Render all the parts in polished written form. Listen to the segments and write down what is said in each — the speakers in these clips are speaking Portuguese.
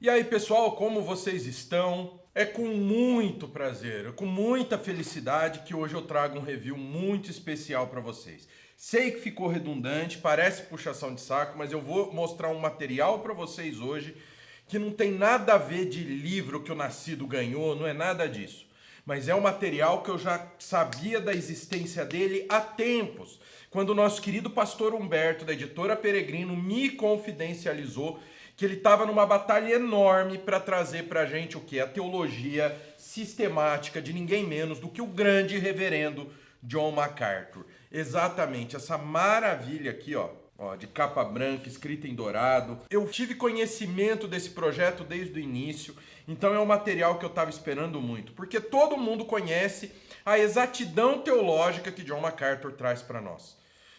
E aí, pessoal, como vocês estão? É com muito prazer, com muita felicidade que hoje eu trago um review muito especial para vocês. Sei que ficou redundante, parece puxação de saco, mas eu vou mostrar um material para vocês hoje que não tem nada a ver de livro que o Nascido ganhou, não é nada disso. Mas é um material que eu já sabia da existência dele há tempos, quando o nosso querido pastor Humberto, da editora Peregrino, me confidencializou que ele estava numa batalha enorme para trazer para a gente o que? A teologia sistemática de ninguém menos do que o grande reverendo John MacArthur. Exatamente, essa maravilha aqui, ó, de capa branca, escrita em dourado. Eu tive conhecimento desse projeto desde o início, então é um material que eu estava esperando muito, porque todo mundo conhece a exatidão teológica que John MacArthur traz para nós.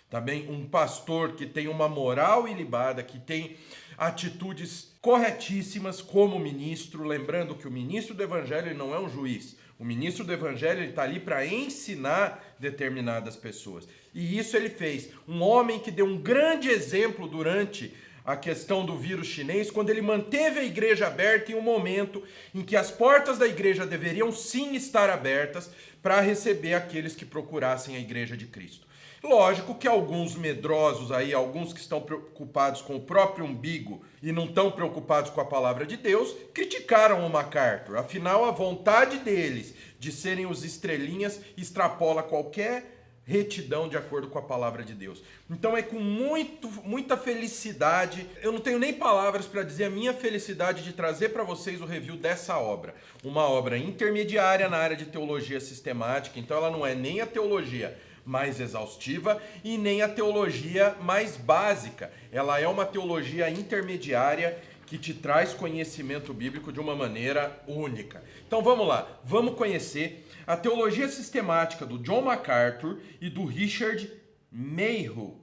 Também um pastor que tem uma moral ilibada, que tem atitudes corretíssimas como ministro, lembrando que o ministro do evangelho ele não é um juiz. O ministro do evangelho está ali para ensinar determinadas pessoas. E isso ele fez. Um homem que deu um grande exemplo durante a questão do vírus chinês, quando ele manteve a igreja aberta em um momento em que as portas da igreja deveriam sim estar abertas para receber aqueles que procurassem a igreja de Cristo. Lógico que alguns medrosos aí, alguns que estão preocupados com o próprio umbigo e não estão preocupados com a palavra de Deus, criticaram o MacArthur. Afinal, a vontade deles de serem os estrelinhas extrapola qualquer retidão de acordo com a palavra de Deus. Então é com muita felicidade, eu não tenho nem palavras para dizer a minha felicidade de trazer para vocês o review dessa obra. Uma obra intermediária na área de teologia sistemática, então ela não é nem a teologia mais exaustiva e nem a teologia mais básica. Ela é uma teologia intermediária que te traz conhecimento bíblico de uma maneira única. Então vamos lá, vamos conhecer a teologia sistemática do John MacArthur e do Richard Mayhue.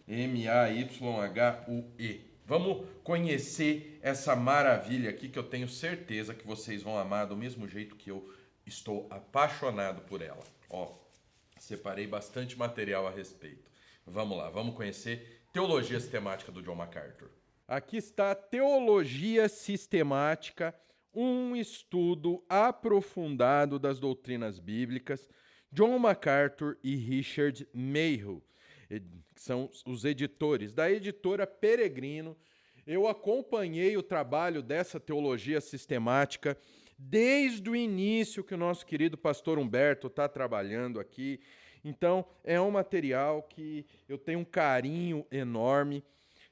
M-A-Y-H-U-E. Vamos conhecer essa maravilha aqui que eu tenho certeza que vocês vão amar do mesmo jeito que eu estou apaixonado por ela. Ó, separei bastante material a respeito. Vamos lá, vamos conhecer teologia sistemática do John MacArthur. Aqui está Teologia Sistemática, um estudo aprofundado das doutrinas bíblicas. John MacArthur e Richard Mayhue, que são os editores da editora Peregrino. Eu acompanhei o trabalho dessa teologia sistemática desde o início que o nosso querido pastor Humberto está trabalhando aqui. Então, é um material que eu tenho um carinho enorme,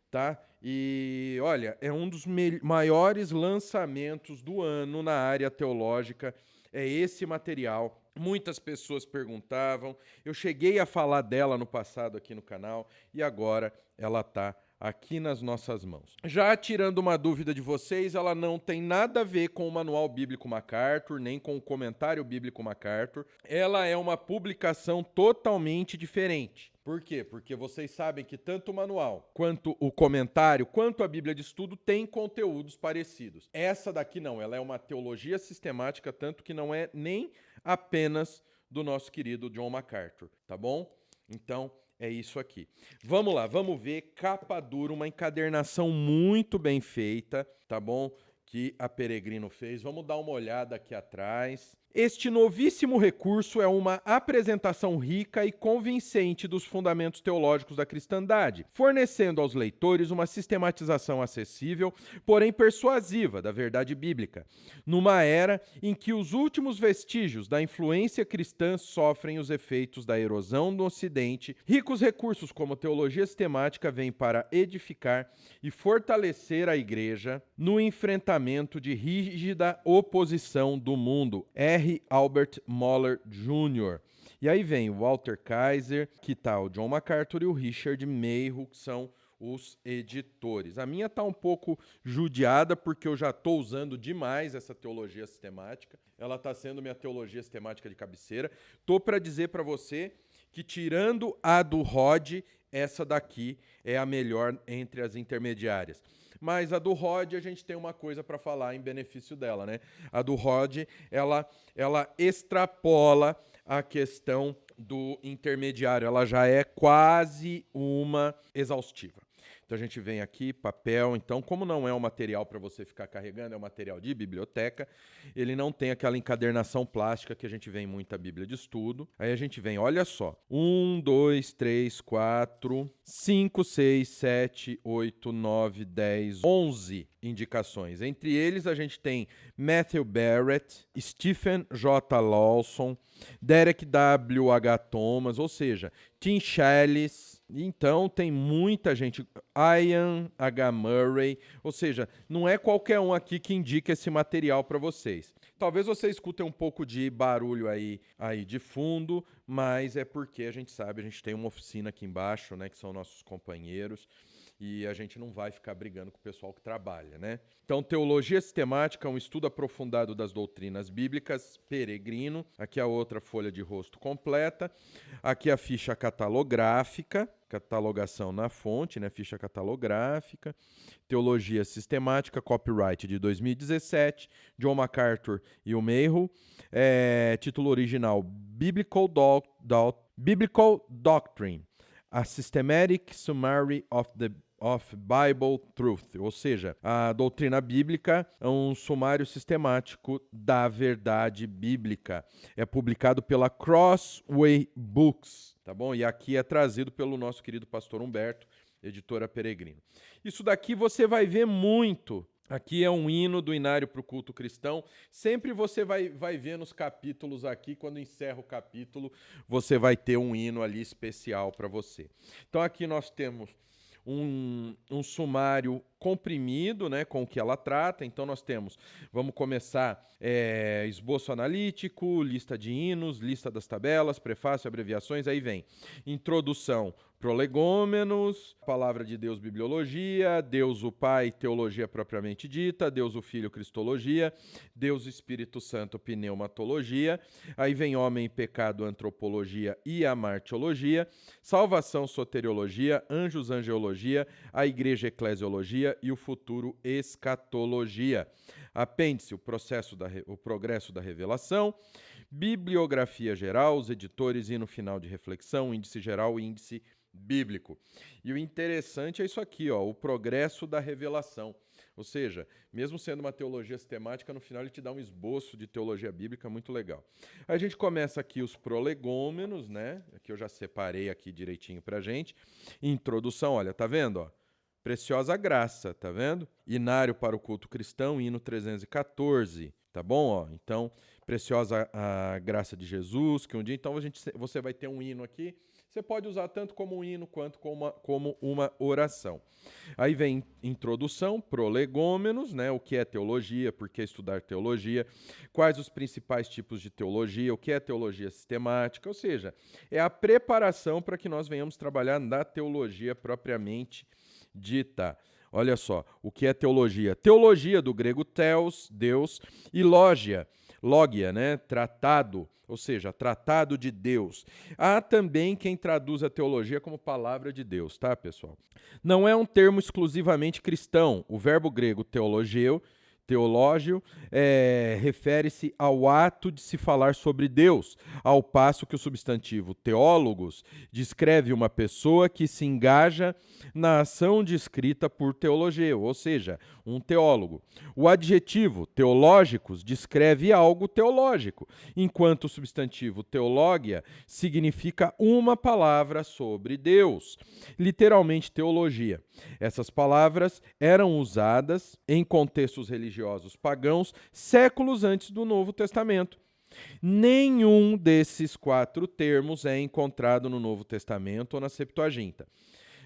tá? E, olha, é um dos maiores lançamentos do ano na área teológica, é esse material. Muitas pessoas perguntavam, eu cheguei a falar dela no passado aqui no canal, e agora ela está aqui nas nossas mãos. Já tirando uma dúvida de vocês, ela não tem nada a ver com o Manual Bíblico MacArthur, nem com o Comentário Bíblico MacArthur. Ela é uma publicação totalmente diferente. Por quê? Porque vocês sabem que tanto o manual, quanto o comentário, quanto a Bíblia de Estudo têm conteúdos parecidos. Essa daqui não, ela é uma teologia sistemática, tanto que não é nem apenas do nosso querido John MacArthur, tá bom? Então, é isso aqui. Vamos lá, vamos ver capa dura, uma encadernação muito bem feita, tá bom? Que a Peregrino fez. Vamos dar uma olhada aqui atrás. Este novíssimo recurso é uma apresentação rica e convincente dos fundamentos teológicos da cristandade, fornecendo aos leitores uma sistematização acessível, porém persuasiva, da verdade bíblica, numa era em que os últimos vestígios da influência cristã sofrem os efeitos da erosão no Ocidente. Ricos recursos como teologia sistemática vêm para edificar e fortalecer a igreja no enfrentamento de rígida oposição do mundo. R. Albert Moller Jr. E aí vem o Walter Kaiser, que tá o John MacArthur e o Richard Mayhue, que são os editores. A minha tá um pouco judiada porque eu já estou usando demais essa teologia sistemática. Ela está sendo minha teologia sistemática de cabeceira. Tô para dizer para você que, tirando a do Rod, essa daqui é a melhor entre as intermediárias. Mas a do Rod, a gente tem uma coisa para falar em benefício dela, né? A do Rod, ela extrapola a questão do intermediário, ela já é quase uma exaustiva. Então a gente vem aqui, papel. Então, como não é um material para você ficar carregando, é um material de biblioteca, ele não tem aquela encadernação plástica que a gente vê em muita Bíblia de estudo. Aí a gente vem, olha só, 1, 2, 3, 4, 5, 6, 7, 8, 9, 10, 11 indicações. Entre eles a gente tem Matthew Barrett, Stephen J. Lawson, Derek W. H. Thomas, ou seja, Tim Challies. Então tem muita gente, Ian H. Murray, ou seja, não é qualquer um aqui que indica esse material para vocês. Talvez você escutem um pouco de barulho aí de fundo, mas é porque a gente sabe, a gente tem uma oficina aqui embaixo, né, que são nossos companheiros, e a gente não vai ficar brigando com o pessoal que trabalha, né? Então, teologia sistemática, um estudo aprofundado das doutrinas bíblicas, Peregrino. Aqui a outra folha de rosto completa. Aqui a ficha catalográfica, catalogação na fonte, né? Ficha catalográfica. Teologia sistemática, copyright de 2017, John MacArthur e o Mayhew. Título original, Biblical Doctrine, A Systematic Summary of Bible Truth, ou seja, a doutrina bíblica é um sumário sistemático da verdade bíblica. É publicado pela Crossway Books, tá bom? E aqui é trazido pelo nosso querido pastor Humberto, editora Peregrino. Isso daqui você vai ver muito. Aqui é um hino do Inário para o Culto Cristão. Sempre você vai ver nos capítulos aqui, quando encerra o capítulo, você vai ter um hino ali especial para você. Então aqui nós temos um sumário comprimido, né, com o que ela trata. Então nós temos, vamos começar, esboço analítico, lista de hinos, lista das tabelas, prefácio, abreviações, aí vem introdução, prolegômenos, palavra de Deus, bibliologia, Deus o Pai, teologia propriamente dita, Deus o Filho, cristologia, Deus Espírito Santo, pneumatologia, aí vem homem e pecado, antropologia e amartiologia, salvação, soteriologia, anjos, angeologia, a igreja, eclesiologia e o futuro, escatologia. Apêndice, o progresso da revelação, bibliografia geral, os editores, hino final de reflexão, índice geral e índice bíblico. E o interessante é isso aqui, ó, o progresso da revelação. Ou seja, mesmo sendo uma teologia sistemática, no final ele te dá um esboço de teologia bíblica muito legal. Aí a gente começa aqui os prolegômenos, né? Aqui eu já separei aqui direitinho pra gente. Introdução, olha, tá vendo, ó? Preciosa Graça, tá vendo? Inário para o Culto Cristão, hino 314, tá bom? Ó, então, Preciosa a Graça de Jesus, que um dia, então você vai ter um hino aqui, você pode usar tanto como um hino quanto como uma oração. Aí vem introdução, prolegômenos, né? O que é teologia, por que estudar teologia, quais os principais tipos de teologia, o que é teologia sistemática, ou seja, é a preparação para que nós venhamos trabalhar na teologia propriamente dita. Olha só, o que é teologia? Teologia, do grego theos, Deus, e logia, né? Tratado, ou seja, tratado de Deus. Há também quem traduz a teologia como palavra de Deus, tá, pessoal? Não é um termo exclusivamente cristão. O verbo grego teologio, refere-se ao ato de se falar sobre Deus, ao passo que o substantivo teólogos descreve uma pessoa que se engaja na ação descrita por teologia, ou seja, um teólogo. O adjetivo teológicos descreve algo teológico, enquanto o substantivo teologia significa uma palavra sobre Deus, literalmente teologia. Essas palavras eram usadas em contextos religiosos pagãos séculos antes do Novo Testamento. Nenhum desses 4 termos é encontrado no Novo Testamento ou na Septuaginta.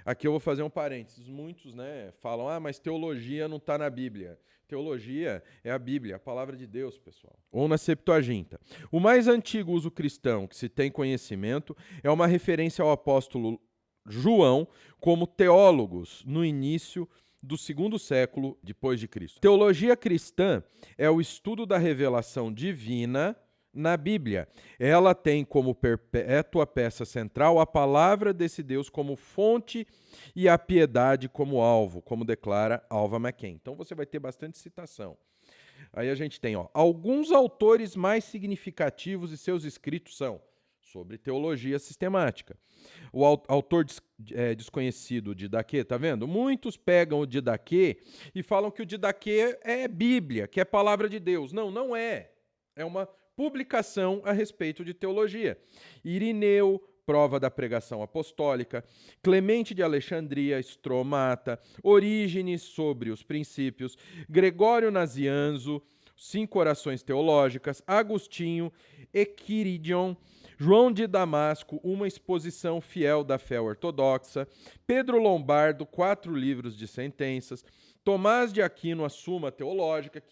Aqui eu vou fazer um parênteses. Muitos, né, falam, mas teologia não está na Bíblia. Teologia é a Bíblia, a palavra de Deus, pessoal. Ou na Septuaginta. O mais antigo uso cristão que se tem conhecimento é uma referência ao apóstolo João como teólogos no início do 2º século depois de Cristo. Teologia cristã é o estudo da revelação divina na Bíblia. Ela tem como perpétua peça central a palavra desse Deus como fonte e a piedade como alvo, como declara Alva McKen. Então você vai ter bastante citação. Aí a gente tem, alguns autores mais significativos e seus escritos são sobre teologia sistemática. O autor desconhecido Didaquê, tá vendo? Muitos pegam o Didaquê e falam que o Didaquê é Bíblia, que é palavra de Deus. Não, não é. É uma publicação a respeito de teologia. Irineu, Prova da Pregação Apostólica, Clemente de Alexandria, Stromata, Orígenes sobre os Princípios, Gregório Nazianzo, 5 Orações Teológicas, Agostinho, Equiridion, João de Damasco, Uma Exposição Fiel da Fé Ortodoxa, Pedro Lombardo, 4 livros de sentenças, Tomás de Aquino, a Suma Teológica,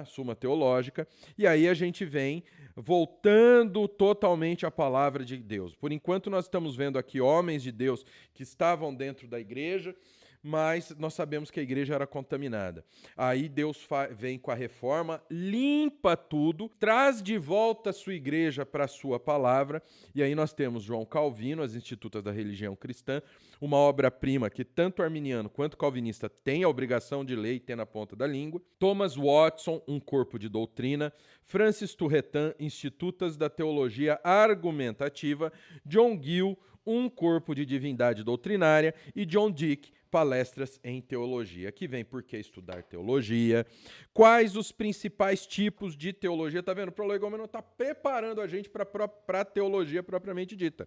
Suma Teológica, e aí a gente vem voltando totalmente à palavra de Deus. Por enquanto nós estamos vendo aqui homens de Deus que estavam dentro da igreja, mas nós sabemos que a igreja era contaminada. Aí Deus vem com a reforma, limpa tudo, traz de volta a sua igreja para a sua palavra, e aí nós temos João Calvino, As Institutas da Religião Cristã, uma obra-prima que tanto arminiano quanto calvinista tem a obrigação de ler e ter na ponta da língua. Thomas Watson, Um Corpo de Doutrina. Francis Turretin, Institutas da Teologia Argumentativa. John Gill, Um Corpo de Divindade Doutrinária. E John Dick, Palestras em Teologia. Aqui vem por que estudar teologia, quais os principais tipos de teologia. Tá vendo? O Prolegômeno está preparando a gente para a teologia propriamente dita.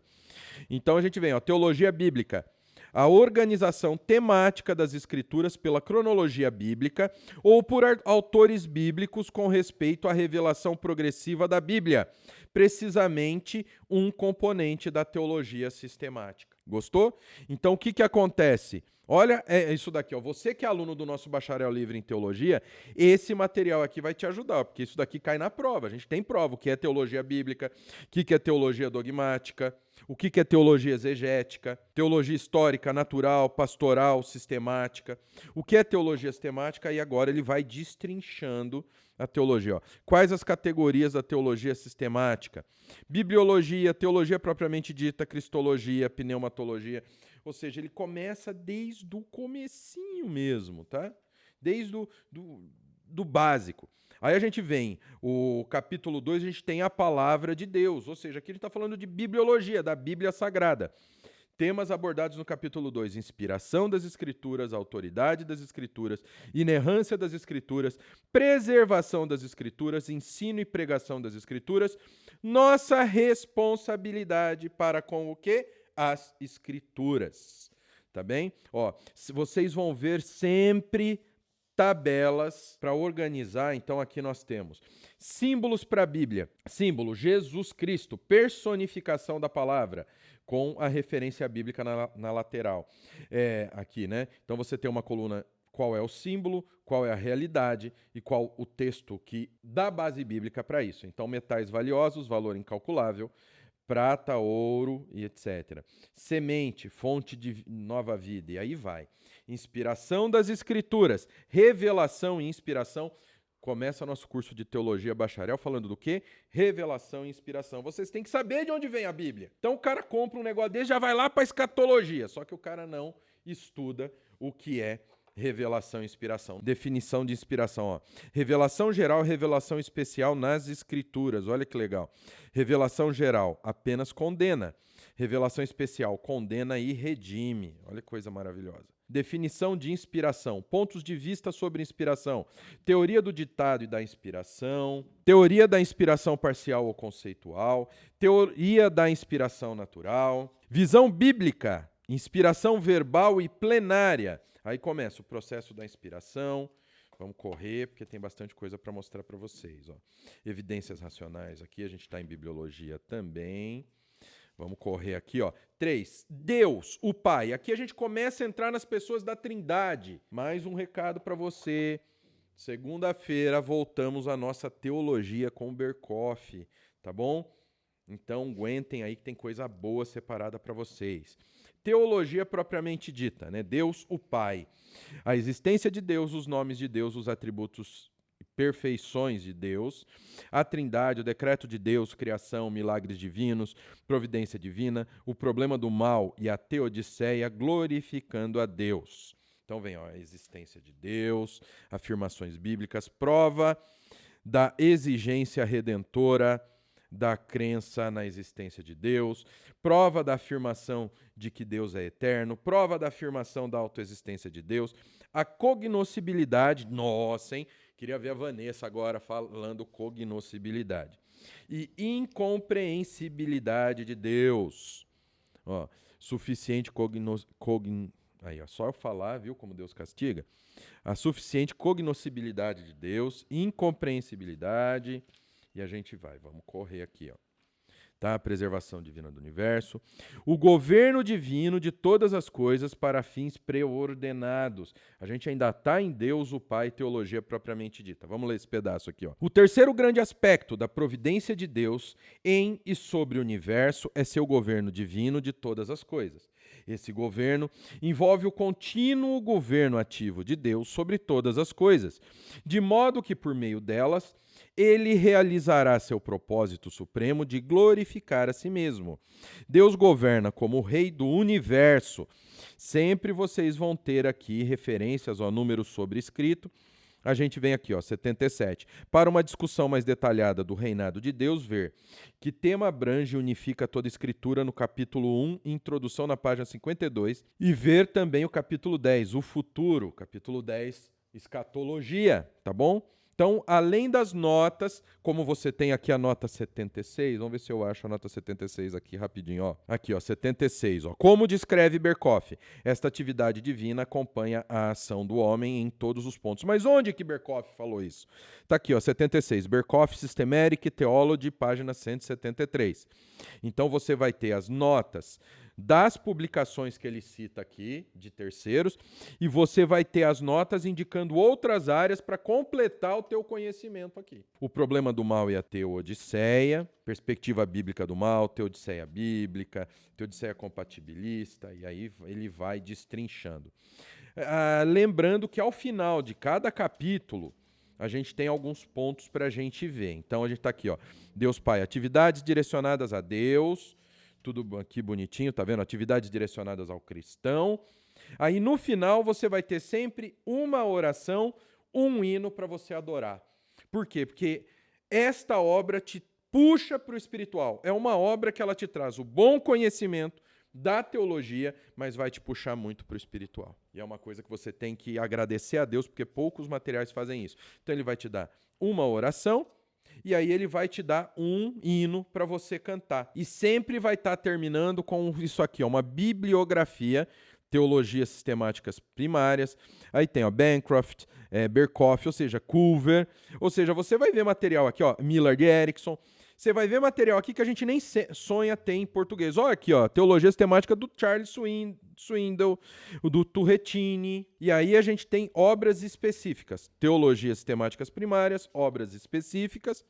Então a gente vem, teologia bíblica. A organização temática das escrituras pela cronologia bíblica ou por autores bíblicos com respeito à revelação progressiva da Bíblia, precisamente um componente da teologia sistemática. Gostou? Então o que acontece? Olha, é isso daqui, você que é aluno do nosso Bacharel Livre em Teologia, esse material aqui vai te ajudar, porque isso daqui cai na prova. A gente tem prova, o que é teologia bíblica, o que é teologia dogmática, o que é teologia exegética, teologia histórica, natural, pastoral, sistemática. O que é teologia sistemática? E agora ele vai destrinchando a teologia. Quais as categorias da teologia sistemática? Bibliologia, teologia propriamente dita, cristologia, pneumatologia. Ou seja, ele começa desde o comecinho mesmo, tá? Desde do básico. Aí a gente vem, o capítulo 2, a gente tem a palavra de Deus, ou seja, aqui a gente está falando de bibliologia, da Bíblia Sagrada. Temas abordados no capítulo 2, inspiração das Escrituras, autoridade das Escrituras, inerrância das Escrituras, preservação das Escrituras, ensino e pregação das Escrituras, nossa responsabilidade para com o quê? As Escrituras, tá bem? Vocês vão ver sempre tabelas para organizar. Então aqui nós temos símbolos para a Bíblia. Símbolo, Jesus Cristo, personificação da palavra, com a referência bíblica na lateral. Aqui, né? Então você tem uma coluna, qual é o símbolo, qual é a realidade e qual o texto que dá base bíblica para isso. Então metais valiosos, valor incalculável, prata, ouro e etc. Semente, fonte de nova vida, e aí vai. Inspiração das Escrituras, revelação e inspiração. Começa nosso curso de teologia bacharel falando do quê? Revelação e inspiração. Vocês têm que saber de onde vem a Bíblia. Então o cara compra um negócio desse, já vai lá para a escatologia, só que o cara não estuda o que é revelação e inspiração. Definição de inspiração, revelação geral, revelação especial nas Escrituras. Olha que legal. Revelação geral apenas condena. Revelação especial condena e redime. Olha que coisa maravilhosa. Definição de inspiração. Pontos de vista sobre inspiração. Teoria do ditado e da inspiração. Teoria da inspiração parcial ou conceitual. Teoria da inspiração natural. Visão bíblica. Inspiração verbal e plenária. Aí começa o processo da inspiração. Vamos correr, porque tem bastante coisa para mostrar para vocês. Evidências racionais aqui, a gente está em bibliologia também. Vamos correr aqui, 3. Deus, o Pai. Aqui a gente começa a entrar nas pessoas da Trindade. Mais um recado para você. Segunda-feira voltamos à nossa teologia com Berkoff, tá bom? Então aguentem aí que tem coisa boa separada para vocês. Teologia propriamente dita, né? Deus, o Pai. A existência de Deus, os nomes de Deus, os atributos e perfeições de Deus, a Trindade, o decreto de Deus, criação, milagres divinos, providência divina, o problema do mal e a teodiceia, glorificando a Deus. Então vem a existência de Deus, afirmações bíblicas, prova da exigência redentora, da crença na existência de Deus, prova da afirmação de que Deus é eterno, prova da afirmação da autoexistência de Deus, a cognoscibilidade, nossa, hein? Queria ver a Vanessa agora falando cognoscibilidade. E incompreensibilidade de Deus. Ó, suficiente aí, ó, só eu falar, viu como Deus castiga? A suficiente cognoscibilidade de Deus, incompreensibilidade, e a gente vamos correr aqui, ó. Tá? A preservação divina do universo, o governo divino de todas as coisas para fins preordenados. A gente ainda está em Deus, o Pai, teologia propriamente dita. Vamos ler esse pedaço aqui, ó. O terceiro grande aspecto da providência de Deus em e sobre o universo é seu governo divino de todas as coisas. Esse governo envolve o contínuo governo ativo de Deus sobre todas as coisas, de modo que, por meio delas, ele realizará seu propósito supremo de glorificar a si mesmo. Deus governa como o rei do universo. Sempre vocês vão ter aqui referências ao número sobrescrito. A gente vem aqui, ó, 77. Para uma discussão mais detalhada do reinado de Deus, ver que tema abrange e unifica toda a escritura no capítulo 1, introdução na página 52, e ver também o capítulo 10, o futuro, capítulo 10, escatologia, tá bom? Então, além das notas, como você tem aqui a nota 76, vamos ver se eu acho a nota 76 aqui rapidinho, ó. Aqui, ó, 76, ó. Como descreve Berkoff, esta atividade divina acompanha a ação do homem em todos os pontos. Mas onde que Berkoff falou isso? Tá aqui, ó, 76, Berkoff Systematic Theology, página 173. Então, você vai ter as notas das publicações que ele cita aqui, de terceiros, e você vai ter as notas indicando outras áreas para completar o teu conhecimento aqui. O problema do mal e a teodiceia, perspectiva bíblica do mal, teodiceia bíblica, teodiceia compatibilista, e aí ele vai destrinchando. Lembrando que ao final de cada capítulo, a gente tem alguns pontos para a gente ver. Então, a gente está aqui, ó, Deus Pai, atividades direcionadas a Deus, tudo aqui bonitinho, tá vendo? Atividades direcionadas ao cristão. Aí no final você vai ter sempre uma oração, um hino para você adorar. Por quê? Porque esta obra te puxa para o espiritual. É uma obra que ela te traz o bom conhecimento da teologia, mas vai te puxar muito para o espiritual. E é uma coisa que você tem que agradecer a Deus, porque poucos materiais fazem isso. Então ele vai te dar uma oração, e aí ele vai te dar um hino para você cantar. E sempre vai estar terminando com isso aqui, ó, uma bibliografia, teologias sistemáticas primárias. Aí tem, ó, Bancroft, Berkoff, ou seja, Culver. Ou seja, você vai ver material aqui, ó, Millard Erickson. Você vai ver material aqui que a gente nem sonha ter em português. Olha aqui, ó, teologia sistemática do Charles Swindoll, do Turretini. E aí a gente tem obras específicas. Teologias sistemáticas primárias, obras específicas.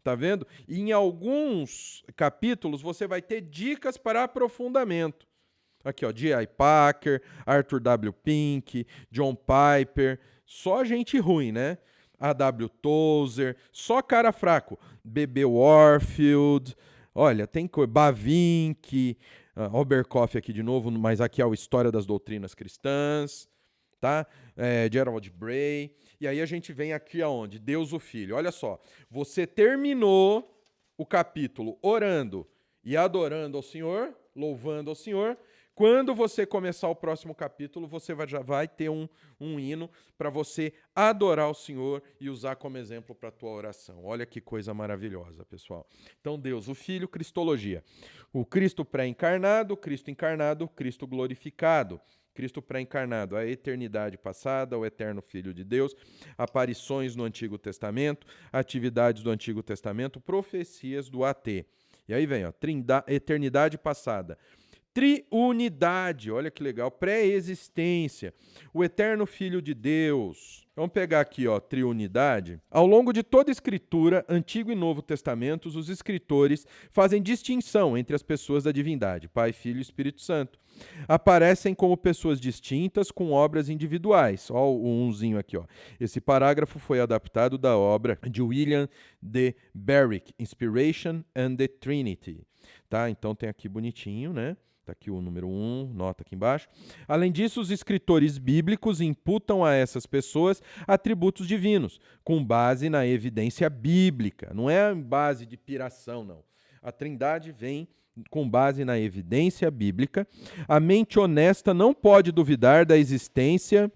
Tá vendo? E em alguns capítulos você vai ter dicas para aprofundamento. Aqui, ó, J.I. Packer, Arthur W. Pink, John Piper. Só gente ruim, né? A.W. Tozer, só cara fraco. B.B. Warfield, olha, tem Bavinck, Berkoff aqui de novo, mas aqui é a História das Doutrinas Cristãs, tá? Gerald Bray. E aí a gente vem aqui aonde? Deus o Filho. Olha só, você terminou o capítulo orando e adorando ao Senhor, louvando ao Senhor. Quando você começar o próximo capítulo, você já vai ter um hino para você adorar o Senhor e usar como exemplo para a tua oração. Olha que coisa maravilhosa, pessoal. Então, Deus, o Filho, Cristologia. O Cristo pré-encarnado, Cristo encarnado, Cristo glorificado. Cristo pré-encarnado, a eternidade passada, o eterno Filho de Deus, aparições no Antigo Testamento, atividades do Antigo Testamento, profecias do AT. E aí vem, ó, eternidade passada. Triunidade, olha que legal, pré-existência, o eterno Filho de Deus. Vamos pegar aqui, ó, triunidade. Ao longo de toda a Escritura, Antigo e Novo Testamentos, os escritores fazem distinção entre as pessoas da divindade, Pai, Filho e Espírito Santo. Aparecem como pessoas distintas com obras individuais. Ó, o umzinho aqui, ó. Esse parágrafo foi adaptado da obra de William D. Barrick, Inspiration and the Trinity. Tá? Então tem aqui bonitinho, né? Está aqui o número 1, nota aqui embaixo. Além disso, os escritores bíblicos imputam a essas pessoas atributos divinos, com base na evidência bíblica. Não é base de piração, não. A Trindade vem com base na evidência bíblica. A mente honesta não pode duvidar da existência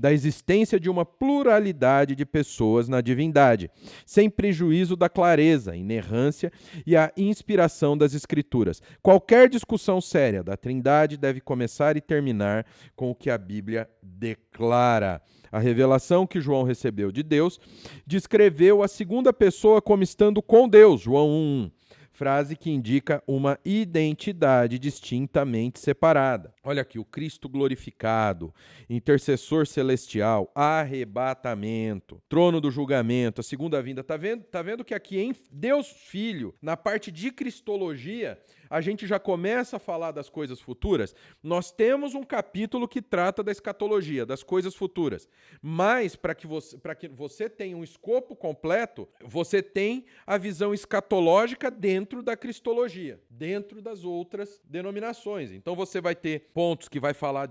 de uma pluralidade de pessoas na divindade, sem prejuízo da clareza, inerrância e a inspiração das Escrituras. Qualquer discussão séria da Trindade deve começar e terminar com o que a Bíblia declara. A revelação que João recebeu de Deus descreveu a segunda pessoa como estando com Deus, João 1:1. Frase que indica uma identidade distintamente separada. Olha aqui, o Cristo glorificado, intercessor celestial, arrebatamento, trono do julgamento, a segunda vinda. Tá vendo que aqui em Deus Filho, na parte de cristologia, a gente já começa a falar das coisas futuras. Nós temos um capítulo que trata da escatologia, das coisas futuras. Mas, para que você tenha um escopo completo, você tem a visão escatológica dentro da cristologia, dentro das outras denominações. Então, você vai ter pontos que vai falar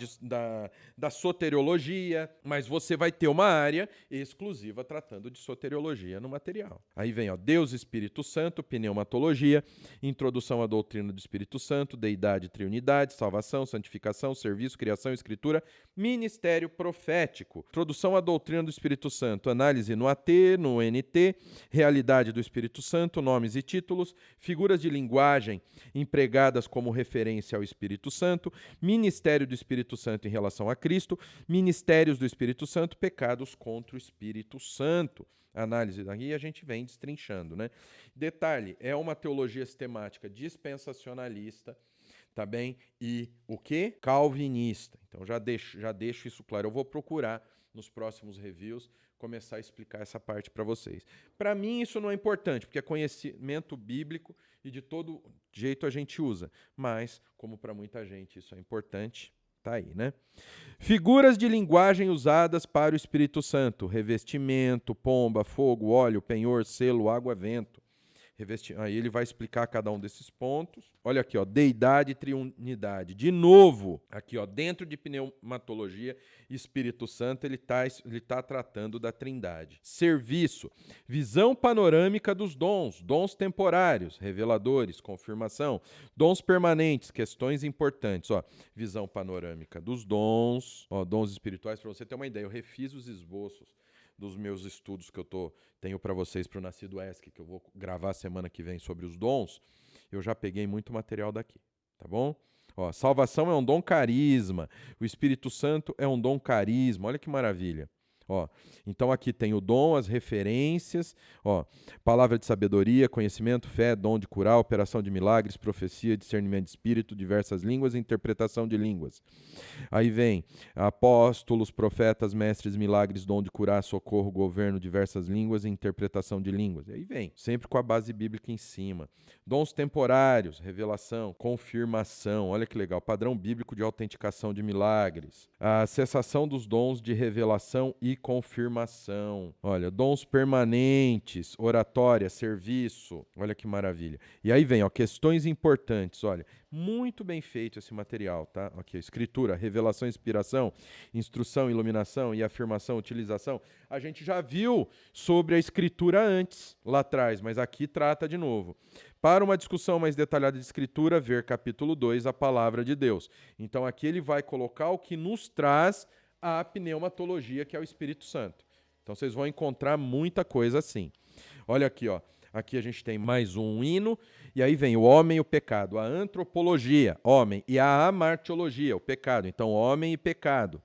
da soteriologia, mas você vai ter uma área exclusiva tratando de soteriologia no material. Aí vem, Deus, Espírito Santo, pneumatologia, introdução à doutrina do Espírito Santo, deidade, triunidade, salvação, santificação, serviço, criação, escritura, ministério profético, introdução à doutrina do Espírito Santo, análise no AT, no NT, realidade do Espírito Santo, nomes e títulos, figuras de linguagem empregadas como referência ao Espírito Santo, ministério do Espírito Santo em relação a Cristo, ministérios do Espírito Santo, pecados contra o Espírito Santo. Análise daqui a gente vem destrinchando, né? Detalhe, é uma teologia sistemática dispensacionalista, tá bem? E o quê? Calvinista. Então já deixo isso claro. Eu vou procurar nos próximos reviews começar a explicar essa parte para vocês. Para mim isso não é importante, porque é conhecimento bíblico e de todo jeito a gente usa. Mas, como para muita gente isso é importante, tá aí, né? Figuras de linguagem usadas para o Espírito Santo: revestimento, pomba, fogo, óleo, penhor, selo, água, vento. Aí ele vai explicar cada um desses pontos. Olha aqui, deidade e triunidade. De novo, aqui, dentro de pneumatologia e Espírito Santo, ele tá tratando da Trindade. Serviço, visão panorâmica dos dons, dons temporários, reveladores, confirmação, dons permanentes, questões importantes. Visão panorâmica dos dons, dons espirituais. Para você ter uma ideia, eu refiz os esboços dos meus estudos que eu tenho para vocês para o Nascido ESC, que eu vou gravar semana que vem sobre os dons. Eu já peguei muito material daqui, tá bom? Salvação é um dom carisma, o Espírito Santo é um dom carisma, olha que maravilha. Então aqui tem o dom, as referências, palavra de sabedoria, conhecimento, fé, dom de curar, operação de milagres, profecia, discernimento de espírito, diversas línguas e interpretação de línguas. Aí vem apóstolos, profetas, mestres, milagres, dom de curar, socorro, governo, diversas línguas e interpretação de línguas. E aí vem, sempre com a base bíblica em cima. Dons temporários, revelação, confirmação, olha que legal, padrão bíblico de autenticação de milagres. A cessação dos dons de revelação e confirmação. Olha, dons permanentes, oratória, serviço. Olha que maravilha. E aí vem, questões importantes. Olha, muito bem feito esse material, tá? Aqui, escritura, revelação, inspiração, instrução, iluminação e afirmação, utilização. A gente já viu sobre a escritura antes, lá atrás, mas aqui trata de novo. Para uma discussão mais detalhada de escritura, ver capítulo 2, a palavra de Deus. Então aqui ele vai colocar o que nos traz a pneumatologia, que é o Espírito Santo. Então vocês vão encontrar muita coisa assim. Olha aqui, aqui a gente tem mais um hino, e aí vem o homem e o pecado, a antropologia, homem, e a amartiologia, o pecado. Então, homem e pecado.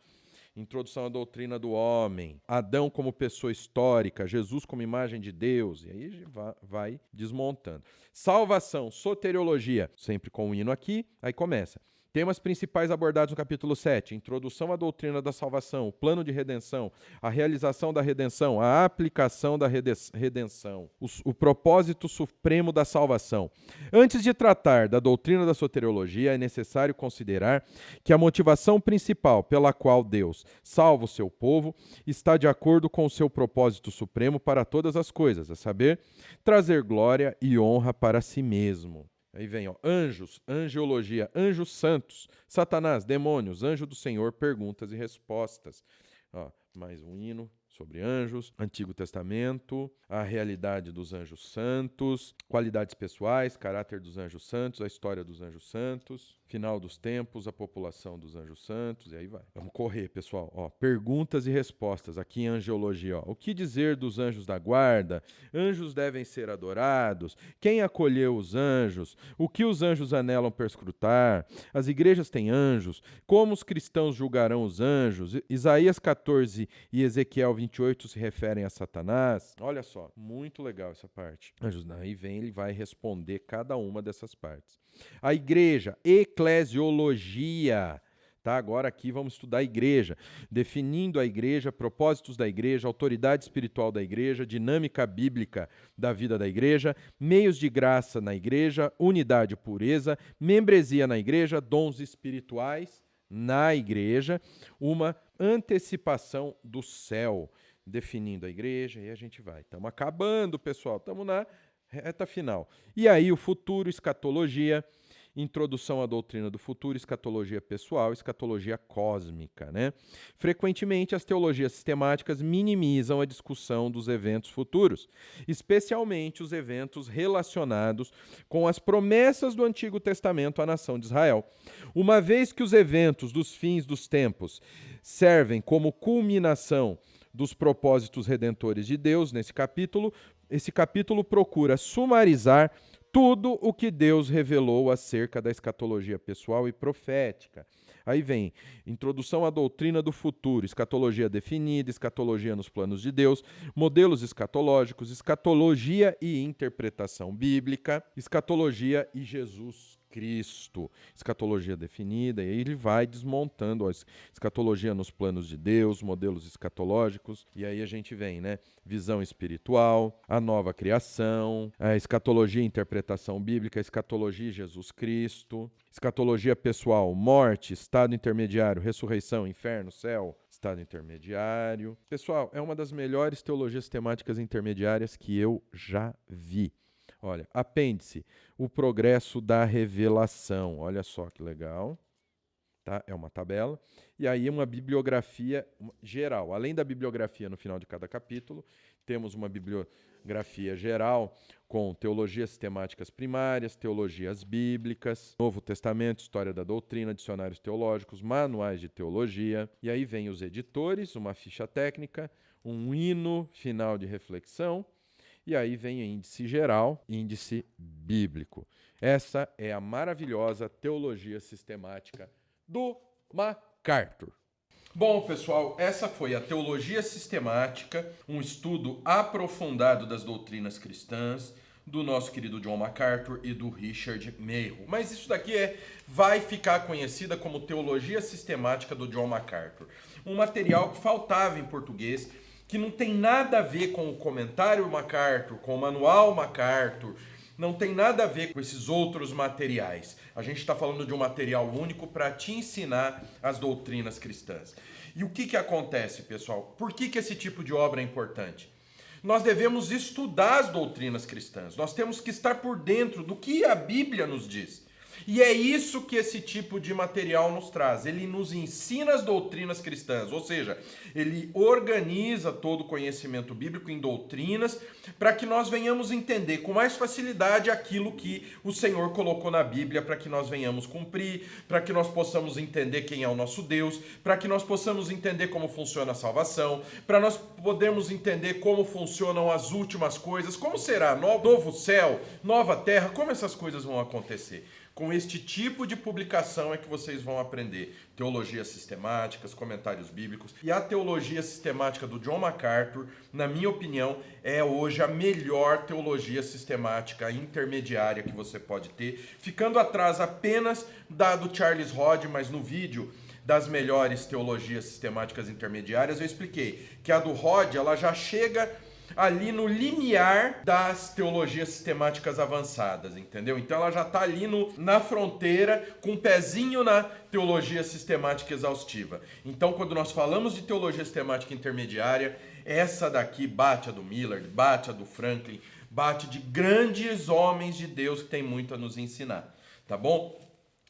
Introdução à doutrina do homem, Adão como pessoa histórica, Jesus como imagem de Deus, e aí vai desmontando. Salvação, soteriologia, sempre com o hino aqui, aí começa. Temas principais abordados no capítulo 7, introdução à doutrina da salvação, o plano de redenção, a realização da redenção, a aplicação da redenção, o propósito supremo da salvação. Antes de tratar da doutrina da soteriologia, é necessário considerar que a motivação principal pela qual Deus salva o seu povo está de acordo com o seu propósito supremo para todas as coisas, a saber, trazer glória e honra para si mesmo. Aí vem, anjos, angiologia, anjos santos, Satanás, demônios, anjo do Senhor, perguntas e respostas. Mais um hino sobre anjos, Antigo Testamento, a realidade dos anjos santos, qualidades pessoais, caráter dos anjos santos, a história dos anjos santos, final dos tempos, a população dos anjos santos, e aí vai. Vamos correr, pessoal. Ó, perguntas e respostas aqui em angiologia. Ó. O que dizer dos anjos da guarda? Anjos devem ser adorados? Quem acolheu os anjos? O que os anjos anelam perscrutar? As igrejas têm anjos? Como os cristãos julgarão os anjos? Isaías 14 e Ezequiel 28 se referem a Satanás? Olha só, muito legal essa parte. Anjos, aí vem, ele vai responder cada uma dessas partes. A igreja, eclesiologia. Tá, agora aqui vamos estudar a igreja, definindo a igreja, propósitos da igreja, autoridade espiritual da igreja, dinâmica bíblica da vida da igreja, meios de graça na igreja, unidade e pureza, membresia na igreja, dons espirituais na igreja, uma antecipação do céu, definindo a igreja, e a gente vai. Estamos acabando, pessoal, estamos na reta final. E aí o futuro, escatologia, introdução à doutrina do futuro, escatologia pessoal, escatologia cósmica, né? Frequentemente, as teologias sistemáticas minimizam a discussão dos eventos futuros, especialmente os eventos relacionados com as promessas do Antigo Testamento à nação de Israel. Uma vez que os eventos dos fins dos tempos servem como culminação dos propósitos redentores de Deus nesse capítulo, esse capítulo procura sumarizar tudo o que Deus revelou acerca da escatologia pessoal e profética. Aí vem introdução à doutrina do futuro, escatologia definida, escatologia nos planos de Deus, modelos escatológicos, escatologia e interpretação bíblica, escatologia e Jesus Cristo, escatologia definida, e aí ele vai desmontando a escatologia nos planos de Deus, modelos escatológicos, e aí a gente vem, né? Visão espiritual, a nova criação, a escatologia e interpretação bíblica, a escatologia e Jesus Cristo, escatologia pessoal, morte, estado intermediário, ressurreição, inferno, céu, estado intermediário. Pessoal, é uma das melhores teologias temáticas intermediárias que eu já vi. Olha, apêndice, o progresso da revelação. Olha só que legal. Tá? É uma tabela. E aí uma bibliografia geral. Além da bibliografia no final de cada capítulo, temos uma bibliografia geral com teologias sistemáticas primárias, teologias bíblicas, Novo Testamento, história da doutrina, dicionários teológicos, manuais de teologia. E aí vem os editores, uma ficha técnica, um hino final de reflexão. E aí vem índice geral, índice bíblico. Essa é a maravilhosa teologia sistemática do MacArthur. Bom, pessoal, essa foi a Teologia Sistemática, um estudo aprofundado das doutrinas cristãs, do nosso querido John MacArthur e do Richard Mayhue. Mas isso daqui vai ficar conhecida como Teologia Sistemática do John MacArthur. Um material que faltava em português, que não tem nada a ver com o comentário MacArthur, com o manual MacArthur, não tem nada a ver com esses outros materiais. A gente está falando de um material único para te ensinar as doutrinas cristãs. E o que acontece, pessoal? Por que esse tipo de obra é importante? Nós devemos estudar as doutrinas cristãs. Nós temos que estar por dentro do que a Bíblia nos diz. E é isso que esse tipo de material nos traz. Ele nos ensina as doutrinas cristãs, ou seja, ele organiza todo o conhecimento bíblico em doutrinas para que nós venhamos entender com mais facilidade aquilo que o Senhor colocou na Bíblia, para que nós venhamos cumprir, para que nós possamos entender quem é o nosso Deus, para que nós possamos entender como funciona a salvação, para nós podermos entender como funcionam as últimas coisas, como será novo céu, nova terra, como essas coisas vão acontecer. Com este tipo de publicação é que vocês vão aprender teologias sistemáticas, comentários bíblicos. E a teologia sistemática do John MacArthur, na minha opinião, é hoje a melhor teologia sistemática intermediária que você pode ter, ficando atrás apenas da do Charles Hodge, mas no vídeo das melhores teologias sistemáticas intermediárias eu expliquei que a do Hodge ela já chega ali no limiar das teologias sistemáticas avançadas, entendeu? Então ela já está ali na fronteira, com um pezinho na teologia sistemática exaustiva. Então quando nós falamos de teologia sistemática intermediária, essa daqui bate a do Miller, bate a do Franklin, bate de grandes homens de Deus que tem muito a nos ensinar, tá bom?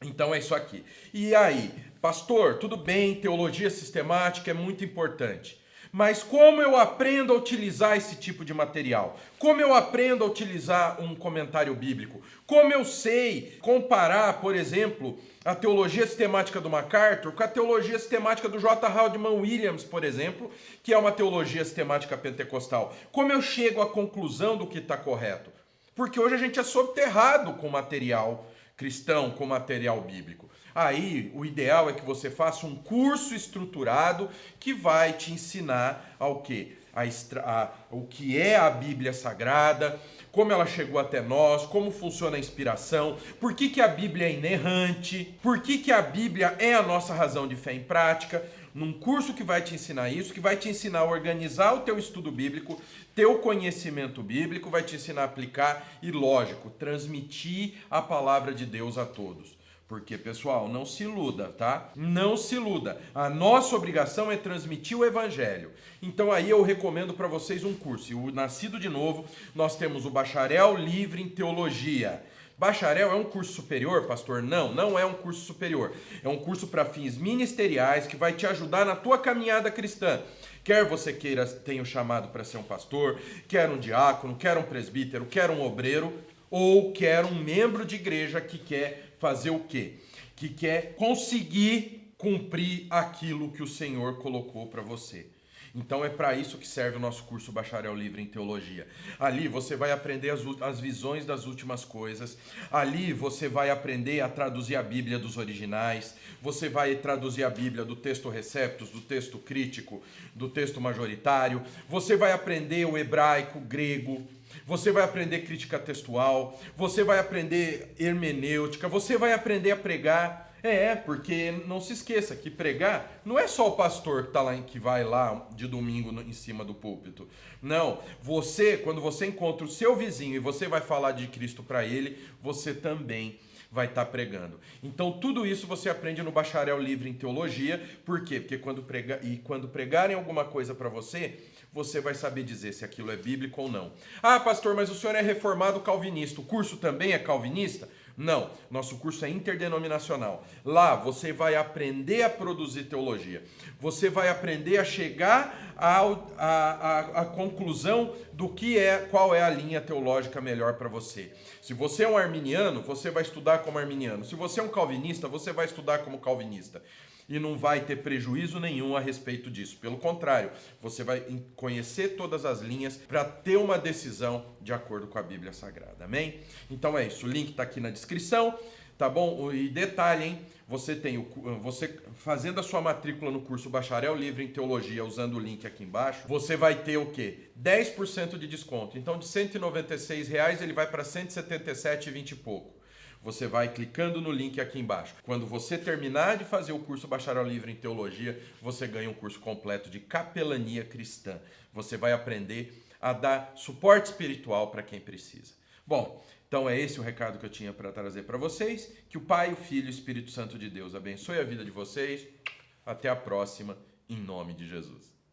Então é isso aqui. E aí, pastor, tudo bem, teologia sistemática é muito importante. Mas como eu aprendo a utilizar esse tipo de material? Como eu aprendo a utilizar um comentário bíblico? Como eu sei comparar, por exemplo, a teologia sistemática do MacArthur com a teologia sistemática do J. Haldeman Williams, por exemplo, que é uma teologia sistemática pentecostal? Como eu chego à conclusão do que está correto? Porque hoje a gente é soterrado com material cristão, com material bíblico. Aí, o ideal é que você faça um curso estruturado que vai te ensinar ao quê? O que é a Bíblia Sagrada, como ela chegou até nós, como funciona a inspiração, por que a Bíblia é inerrante, por que a Bíblia é a nossa razão de fé em prática. Num curso que vai te ensinar isso, que vai te ensinar a organizar o teu estudo bíblico, teu conhecimento bíblico, vai te ensinar a aplicar e, lógico, transmitir a palavra de Deus a todos. Porque, pessoal, não se iluda, tá? Não se iluda. A nossa obrigação é transmitir o evangelho. Então aí eu recomendo para vocês um curso. E o Nascido de Novo, nós temos o Bacharel Livre em Teologia. Bacharel é um curso superior, pastor? Não, não é um curso superior. É um curso para fins ministeriais que vai te ajudar na tua caminhada cristã. Quer você tenha o chamado para ser um pastor, quer um diácono, quer um presbítero, quer um obreiro, ou quer um membro de igreja que quer fazer o quê? Que quer conseguir cumprir aquilo que o Senhor colocou para você. Então é para isso que serve o nosso curso Bacharel Livre em Teologia. Ali você vai aprender as visões das últimas coisas. Ali você vai aprender a traduzir a Bíblia dos originais. Você vai traduzir a Bíblia do texto receptus, do texto crítico, do texto majoritário. Você vai aprender o hebraico, grego. Você vai aprender crítica textual. Você vai aprender hermenêutica. Você vai aprender a pregar. Porque não se esqueça que pregar não é só o pastor que vai lá de domingo em cima do púlpito. Não, quando você encontra o seu vizinho e você vai falar de Cristo para ele, você também vai estar pregando. Então tudo isso você aprende no Bacharel Livre em Teologia. Por quê? Porque quando pregarem alguma coisa para você, você vai saber dizer se aquilo é bíblico ou não. Ah, pastor, mas o senhor é reformado calvinista. O curso também é calvinista? Não, nosso curso é interdenominacional. Lá você vai aprender a produzir teologia. Você vai aprender a chegar à conclusão do qual é a linha teológica melhor para você. Se você é um arminiano, você vai estudar como arminiano. Se você é um calvinista, você vai estudar como calvinista. E não vai ter prejuízo nenhum a respeito disso. Pelo contrário, você vai conhecer todas as linhas para ter uma decisão de acordo com a Bíblia Sagrada. Amém? Então é isso. O link está aqui na descrição, tá bom? E detalhe, hein? Você fazendo a sua matrícula no curso Bacharel Livre em Teologia, usando o link aqui embaixo, você vai ter o quê? 10% de desconto. Então de R$ 196 ele vai para R$ 177,20 e pouco. Você vai clicando no link aqui embaixo. Quando você terminar de fazer o curso Bacharel Livre em Teologia, você ganha um curso completo de capelania cristã. Você vai aprender a dar suporte espiritual para quem precisa. Bom, então é esse o recado que eu tinha para trazer para vocês. Que o Pai, o Filho e o Espírito Santo de Deus abençoe a vida de vocês. Até a próxima, em nome de Jesus.